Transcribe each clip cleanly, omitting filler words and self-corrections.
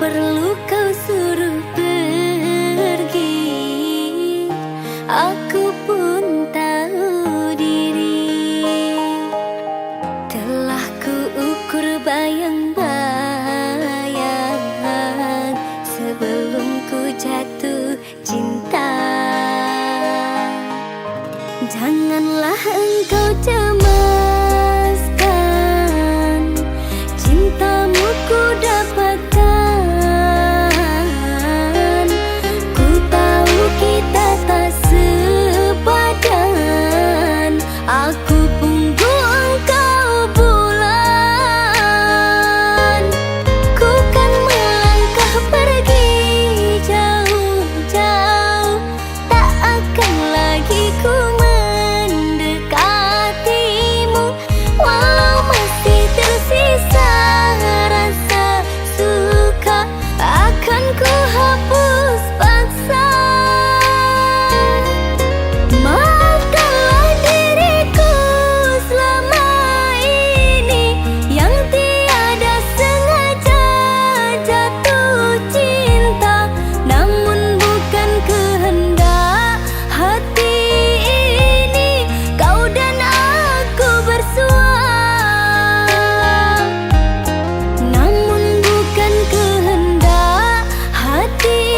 perlu kau suruh pergi, aku pun tahu diri. Telah ku ukur bayang-bayang sebelum ku jatuh cinta. Janganlah engkau cemaskan, cintamu ku dapatkan. Ku tahu kita tak sepadan, aku punggu engkau bulan. Ku kan melangkah pergi jauh-jauh, tak akan lagi ku mendekatimu. Walau masih tersisa rasa suka, akan ku hapus paksa. Maafkanlah diriku selama ini yang tiada sengaja jatuh cinta, namun bukan kehendak hati ini kau dan aku bersua. Namun bukan kehendak hati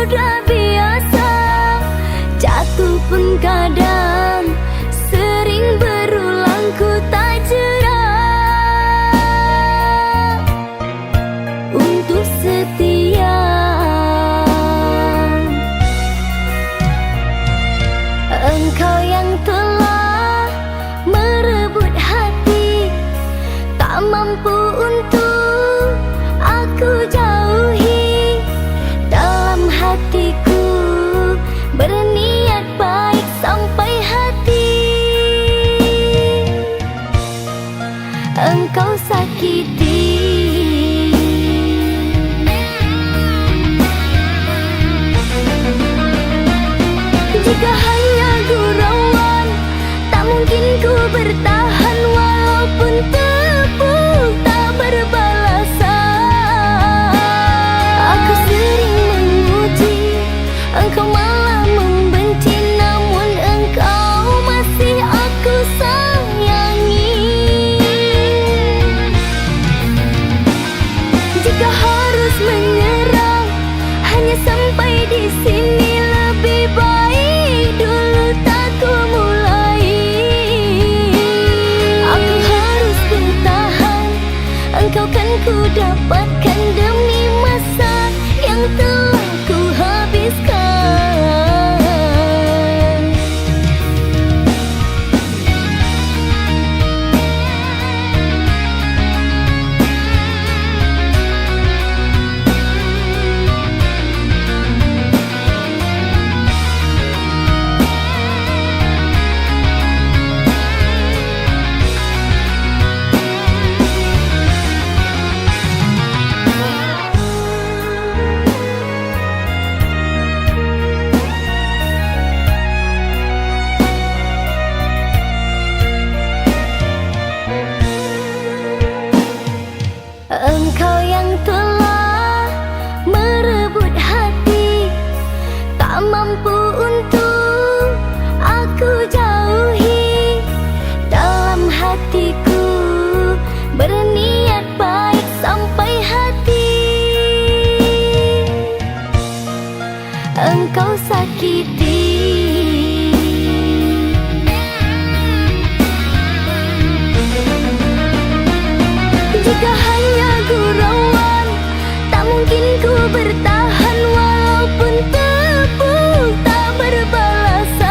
sudah biasa, jatuh pun kadang sering berulang, ku tak jera untuk setia. Engkau yang telah merebut hati, tak mampu untuk aku jauhi. Dalam hatiku berniat baik sampai hati engkau sakiti. Jika hanya gurauan, tak mungkin ku bertahan. Walaupun tepuk tak berbalasan, aku sering memuji, engkau malah membenci. Namun engkau masih aku sayangi. Jika harus menyerah, hanya sampai di sini. Lebih baik dulu tak ku mulai. Aku harus bertahan, engkau kan ku dapatkan demi masa yang telah ku habiskan. Engkau yang telah merebut hati, tak mampu untuk aku jauhi. Dalam hatiku berniat baik sampai hati engkau sakiti. Jika hanya gurauan, tak mungkin ku bertahan. Walaupun tepuk tak berbalasan,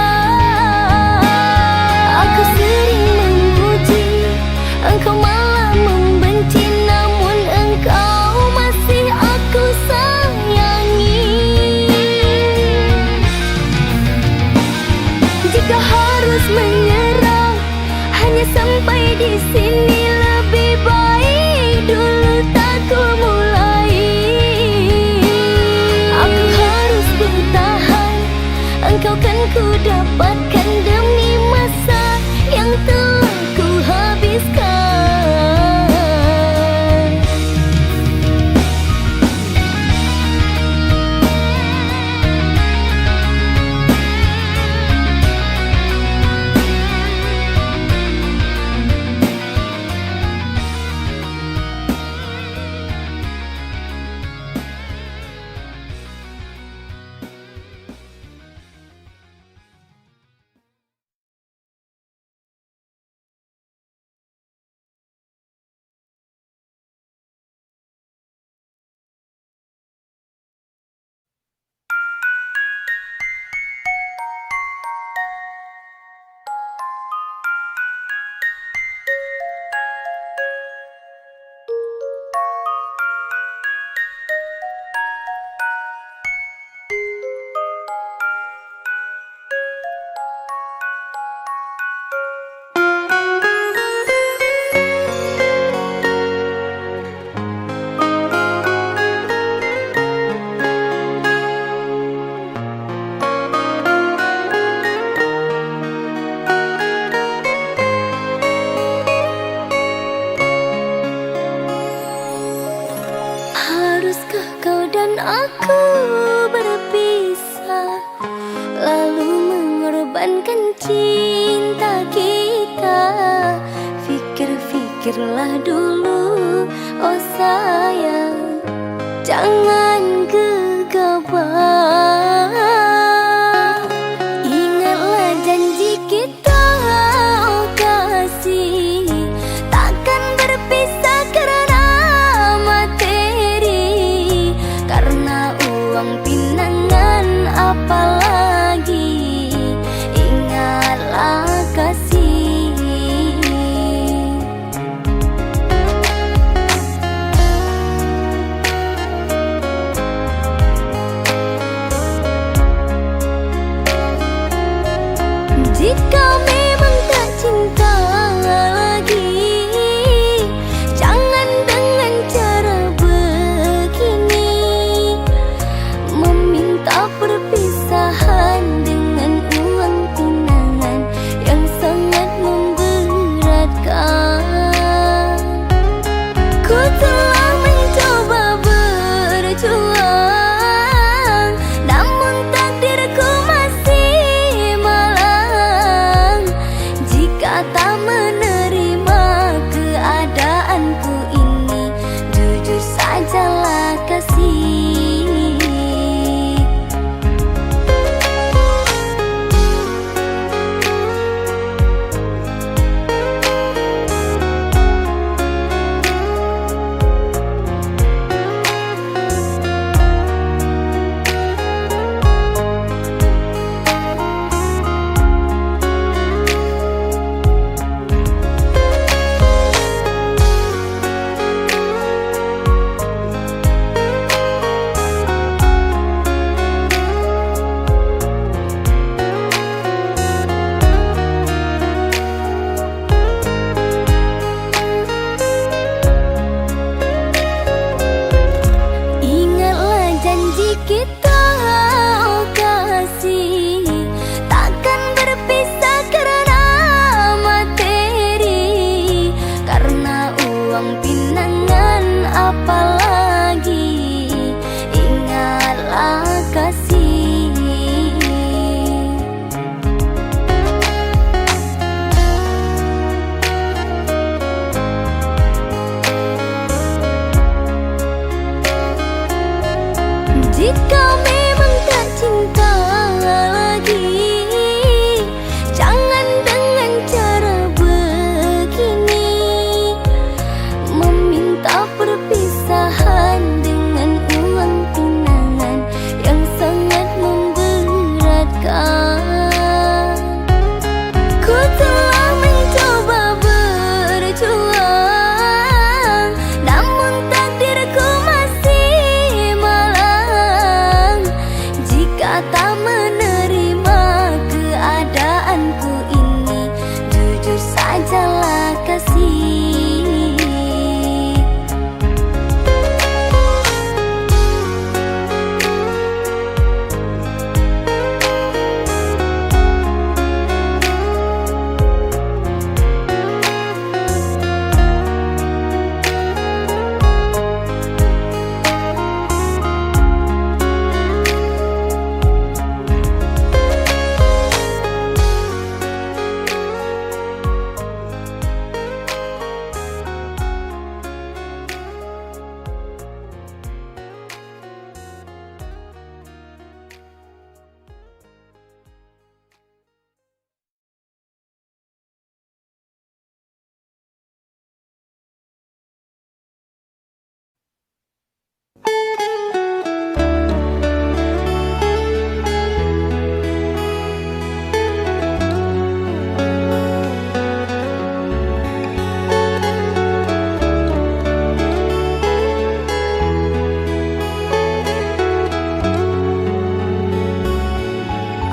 aku sering memuji, engkau malah membenci. Namun engkau masih aku sayangi. Jika harus menyerah, hanya sampai di sini. Lebih baik dulu tak ku mulai. Aku harus bertahan, engkau kan ku dapatkan demi masa yang telah ku habiskan. aku berpisah, lalu mengorbankan cinta kita. Pikir-pikirlah dulu, oh sayang, jangan gegabah.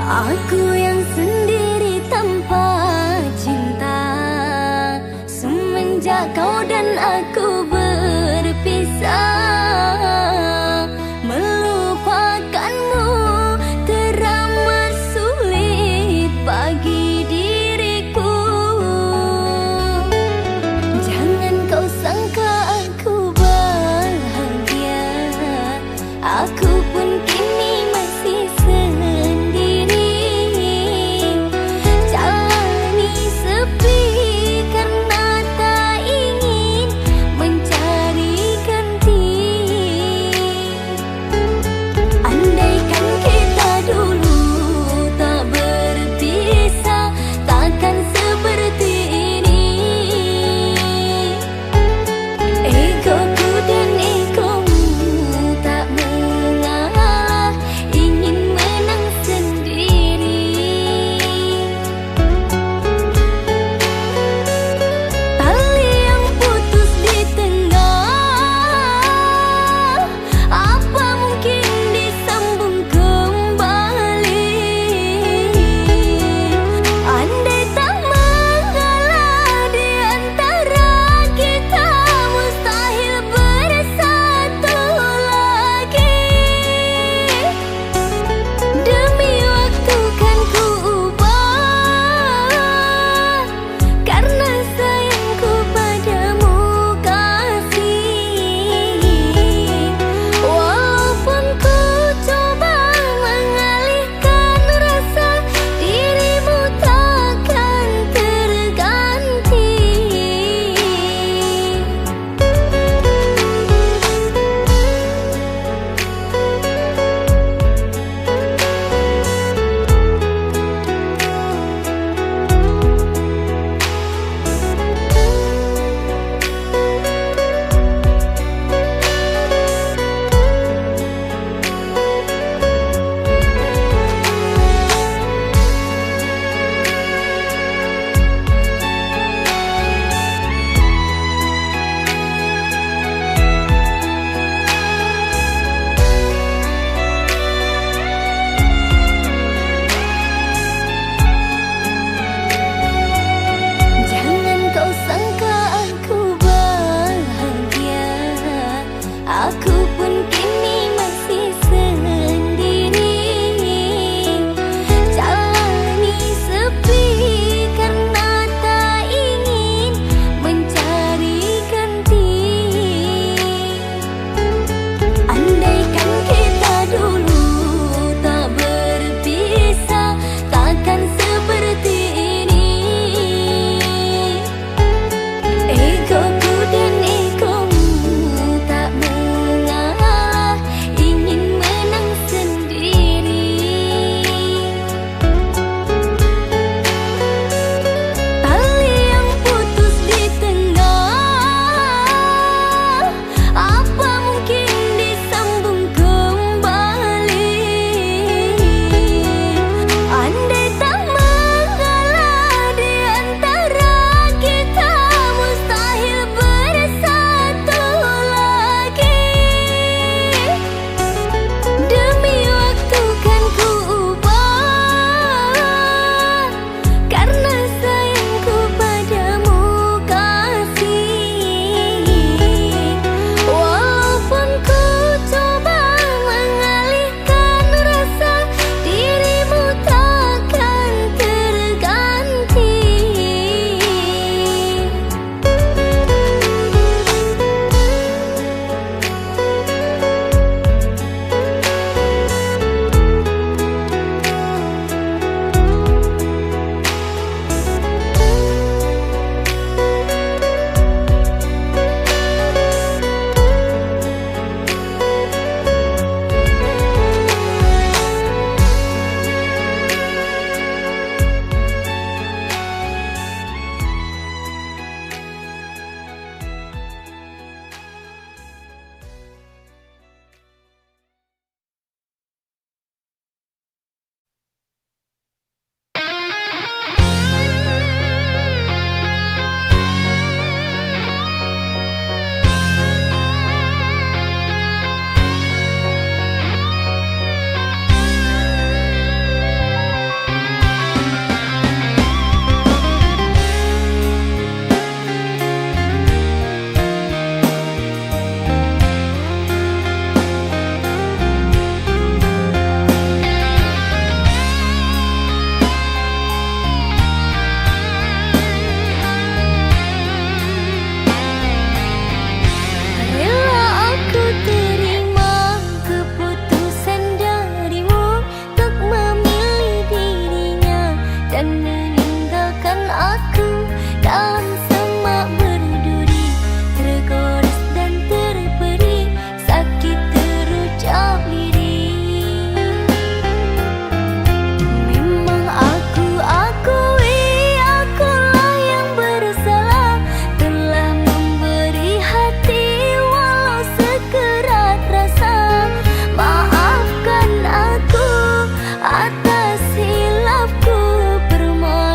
Aku yang sendiri tanpa cinta, semenjak kau dan aku berpisah. Melupakanmu teramat sulit bagi diriku. Jangan kau sangka aku bahagia, aku pun kini masih sendiri. Jalani sepi karena tak ingin dan meninggalkan aku dalam semak berduri, tergores dan terperi, sakit terucap lirik. Memang aku akui akulah yang bersalah, telah memberi hati walau sekerat rasa. Maafkan aku atas hilafku, permohonan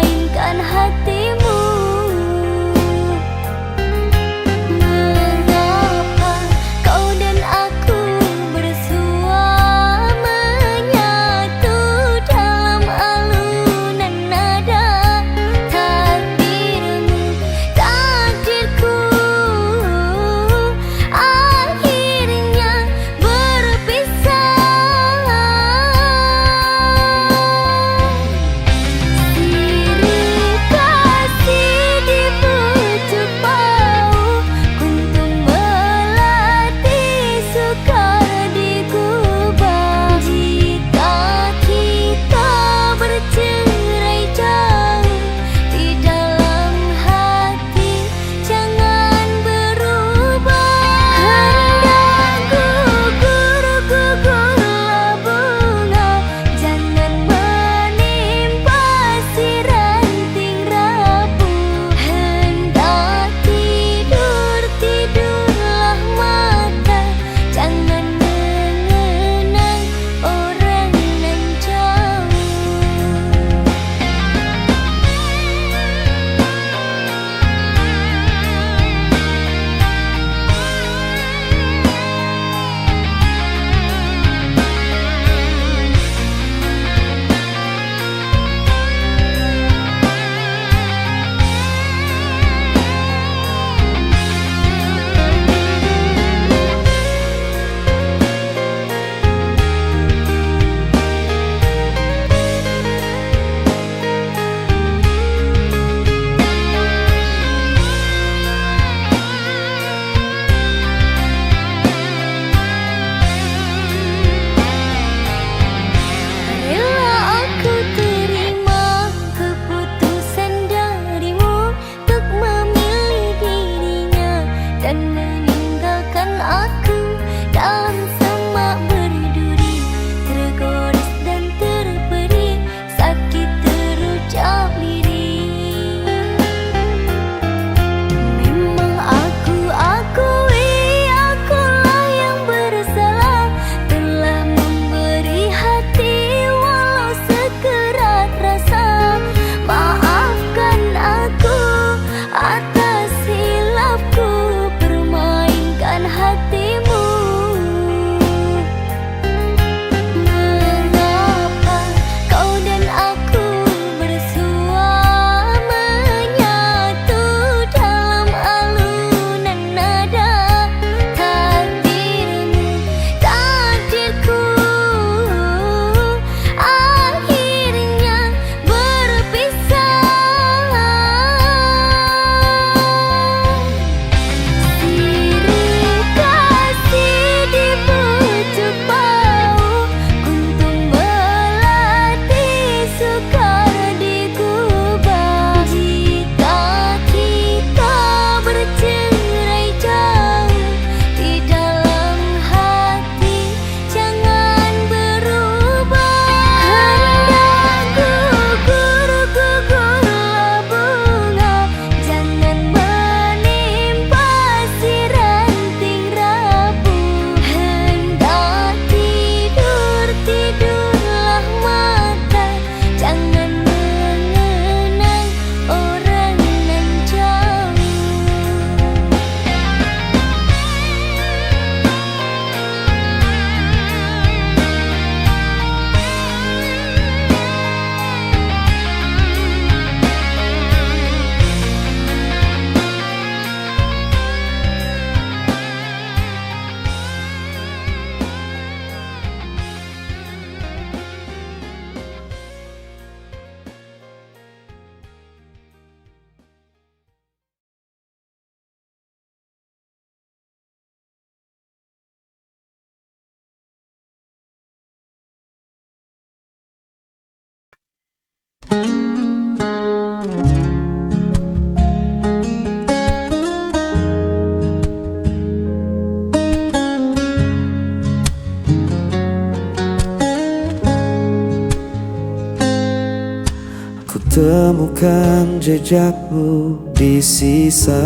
temukan jejakmu di sisa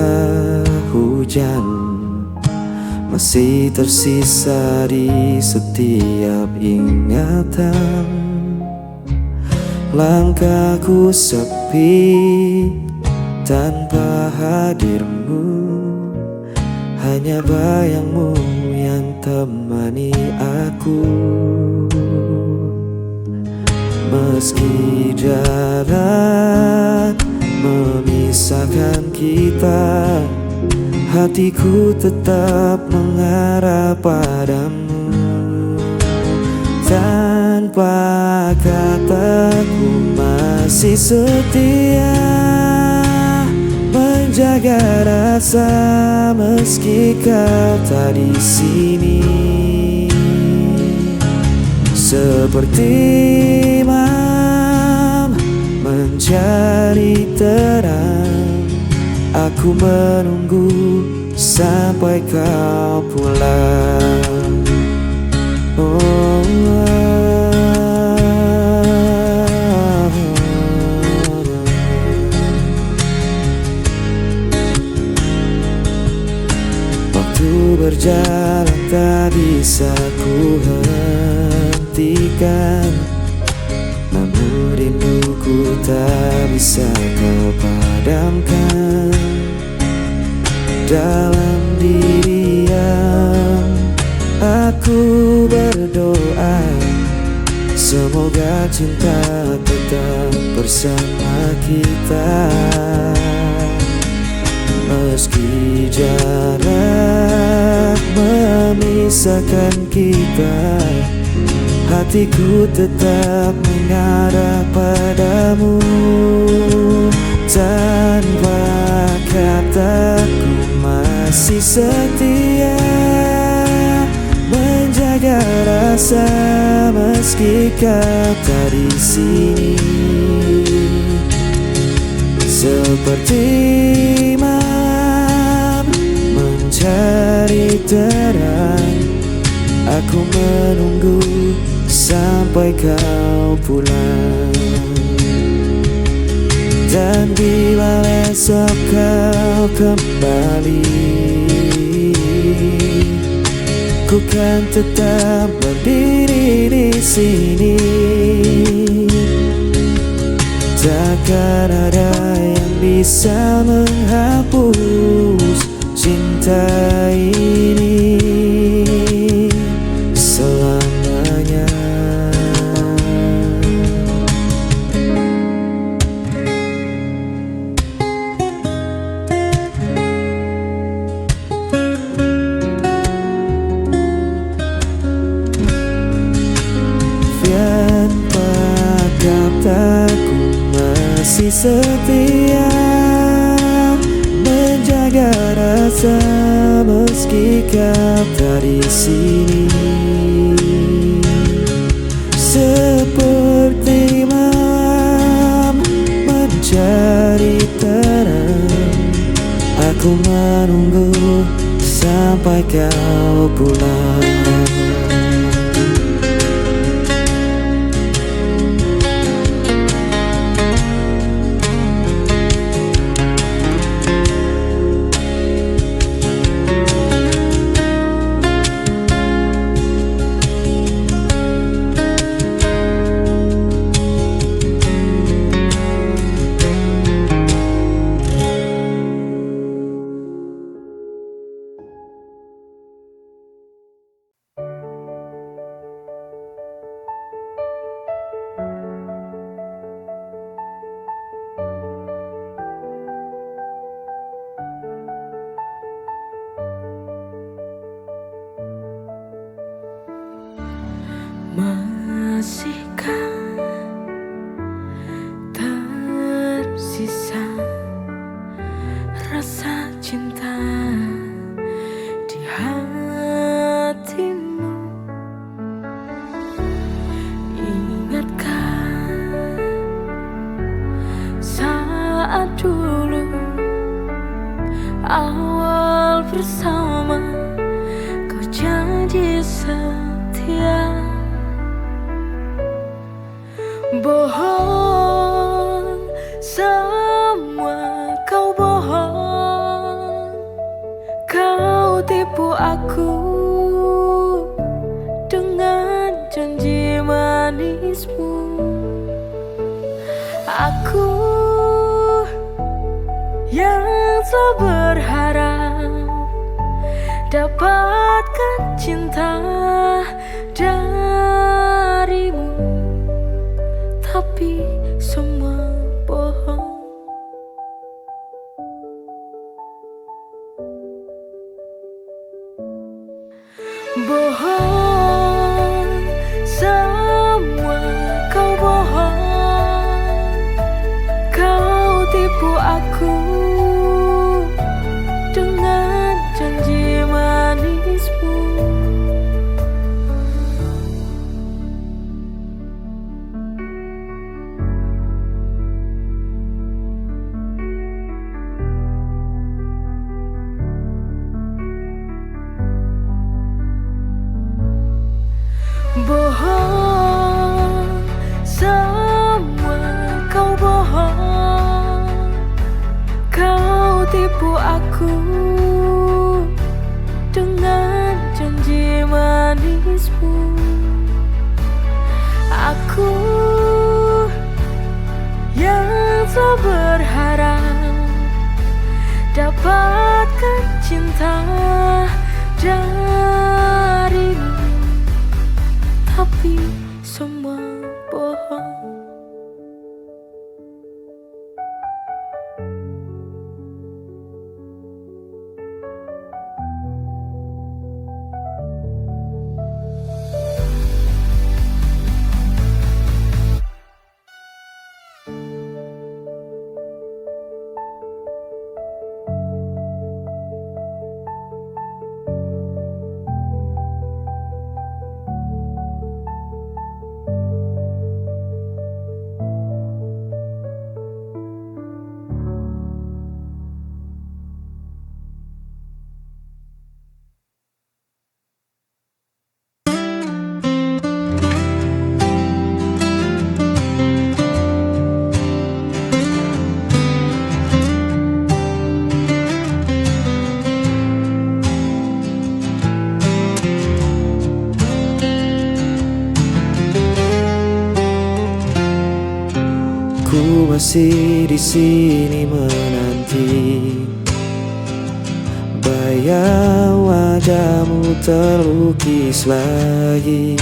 hujan, masih tersisa di setiap ingatan. Langkahku sepi tanpa hadirmu, hanya bayangmu yang temani aku. Meski jarak memisahkan kita, hatiku tetap mengarah padamu. Tanpa kataku masih setia menjaga rasa meski kau tak di sini. Seperti imam mencari terang, aku menunggu sampai kau pulang. Waktu berjalan tak bisa ku hentikan, namun rinduku tak bisa kau padamkan. Dalam diam aku berdoa, semoga cinta tetap bersama kita. Meski jarak memisahkan kita, hatiku tetap mengarah padamu. Tanpa kataku masih setia menjaga rasa meski kau tak di sini. Seperti imam mencari terang, aku menunggu sampai kau pulang. Dan bila esok kau kembali, ku kan tetap berdiri di sini. Takkan ada yang bisa menghapus cinta ini selamanya. Tanpa kataku masih setia menjaga rasa meski kau tak di sini. Seperti malam mencari terang, aku menunggu sampai kau pulang. Masihkah tersisa rasa cinta di hatimu? Ingatkah saat dulu awal bersama kau janji setia? Bohong aku dengan janji manismu. Aku yang selalu berharap dapatkan cinta darimu, tapi semua bohong. Bohong, semua kau bohong. Kau tipu aku dengan janji manismu. Bohong, semua kau bohong. Kau tipu aku dengan janji manismu. Aku yang selalu berharap dapatkan cinta darimu, tapi semua bohong. Ku masih di sini menanti, bayang wajahmu terlukis lagi.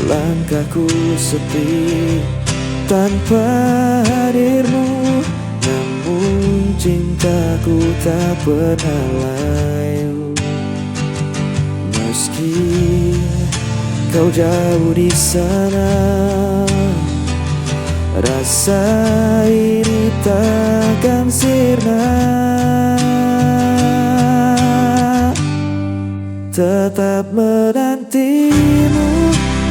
Langkahku sepi tanpa hadirmu, namun cintaku tak pernah layu. Meski kau jauh di sana, rasa ini takkan sirna. Tetap menantimu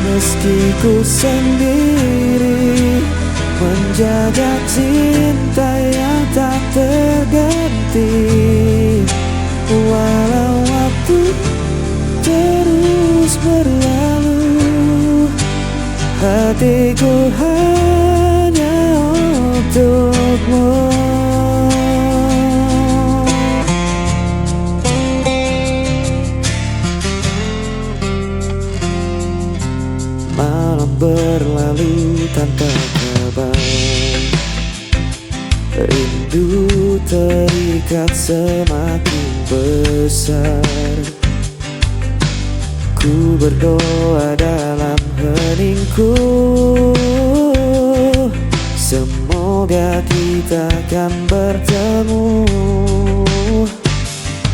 meski ku sendiri, menjaga cinta yang tak terganti. Walau waktu terus berlalu, hatiku hanya untukmu. Malam berlalu tanpa kabar, rindu terikat semakin besar. Ku berdoa dalam heningku, semoga kita akan bertemu.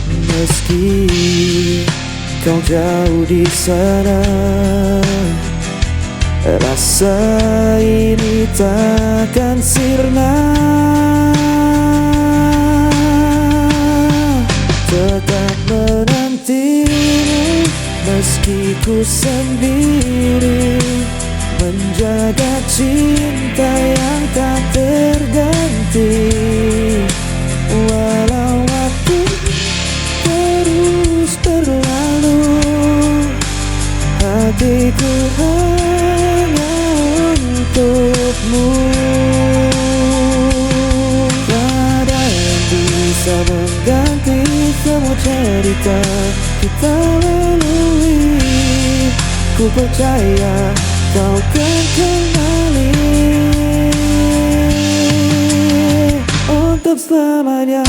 Meski kau jauh di sana, rasa ini takkan sirna. Tetap menantimu meski ku sendiri, menjaga cinta yang tak terganti. Walau waktu terus berlalu, hatiku hanya untukmu. Tak ada yang bisa mengganti semua kita lalui. Ku percaya kau kan kembali untuk selamanya.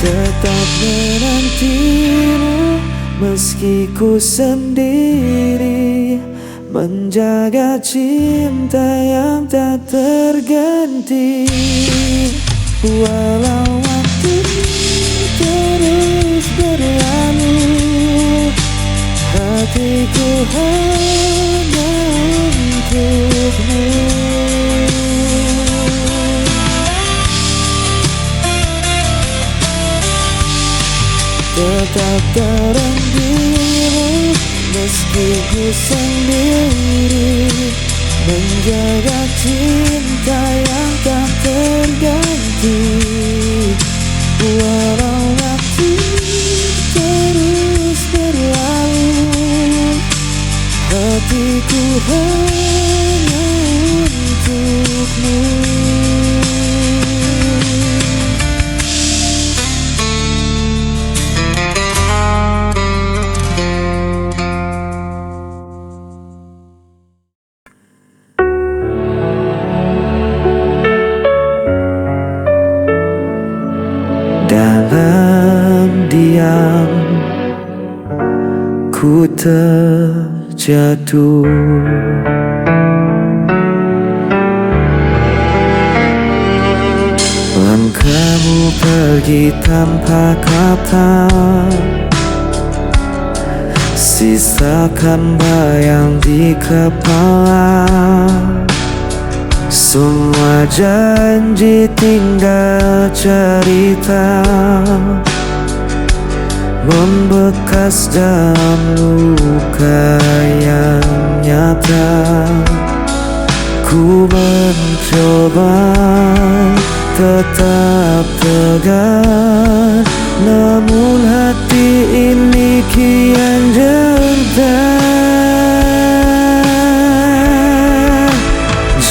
Tetap menantimu meski ku sendiri, menjaga cinta yang tak terganti. Walau waktu terus berlalu, hatiku hanya untukmu. Tetap terang meski ku sendiri, menjaga cinta yang tak terganti. Walau waktu terus berlalu, hatiku hanya untukmu. Dalam diam ku terjatuh, langkahmu pergi tanpa kata, sisakan bayang di kepala. Semua janji tinggal cerita, membekas dalam luka yang nyata. Ku mencoba tetap tegar, namun hati ini kian jerdar.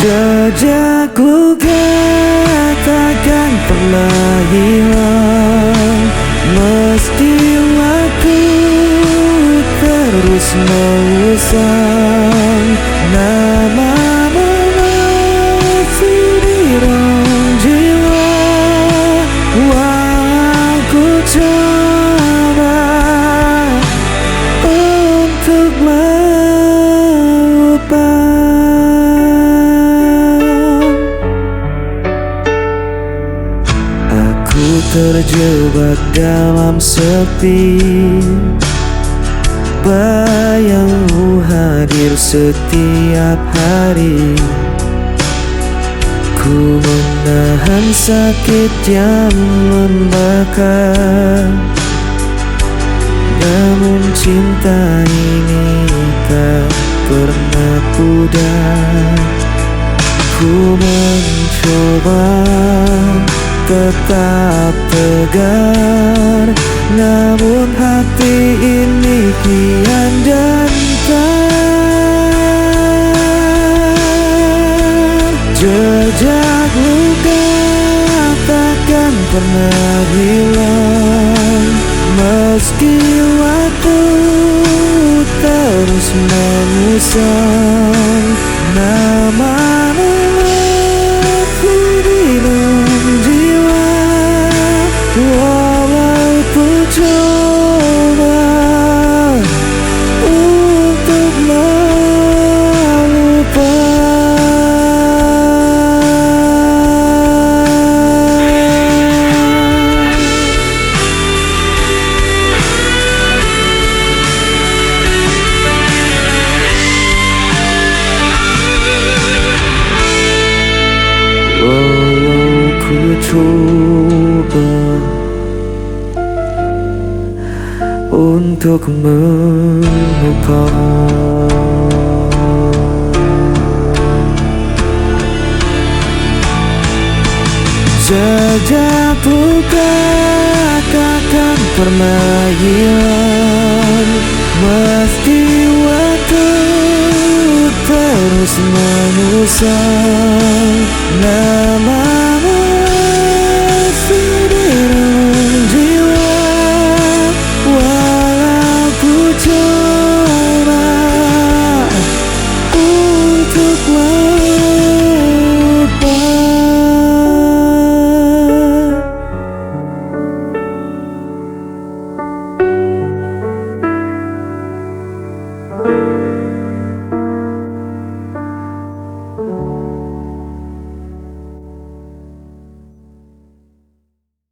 Jejak luka takkan pernah hilang, meski waktu terus mengusang. Namamu masih di dalam jiwa, walau ku coba untuk melupakan. Terjebak dalam sepi, bayangmu hadir setiap hari. Ku menahan sakit yang membakar, namun cinta ini tak pernah pudar. Ku mencoba tetap tegar, namun hati ini kian gentar. Jejak luka takkan pernah hilang, meski waktu terus mengusang. Namamu masih di dalam jiwa, walau ku coba untuk walau ku coba untuk melupakan. Sejak buka katakan permainan, mesti waktu terus mengusang nama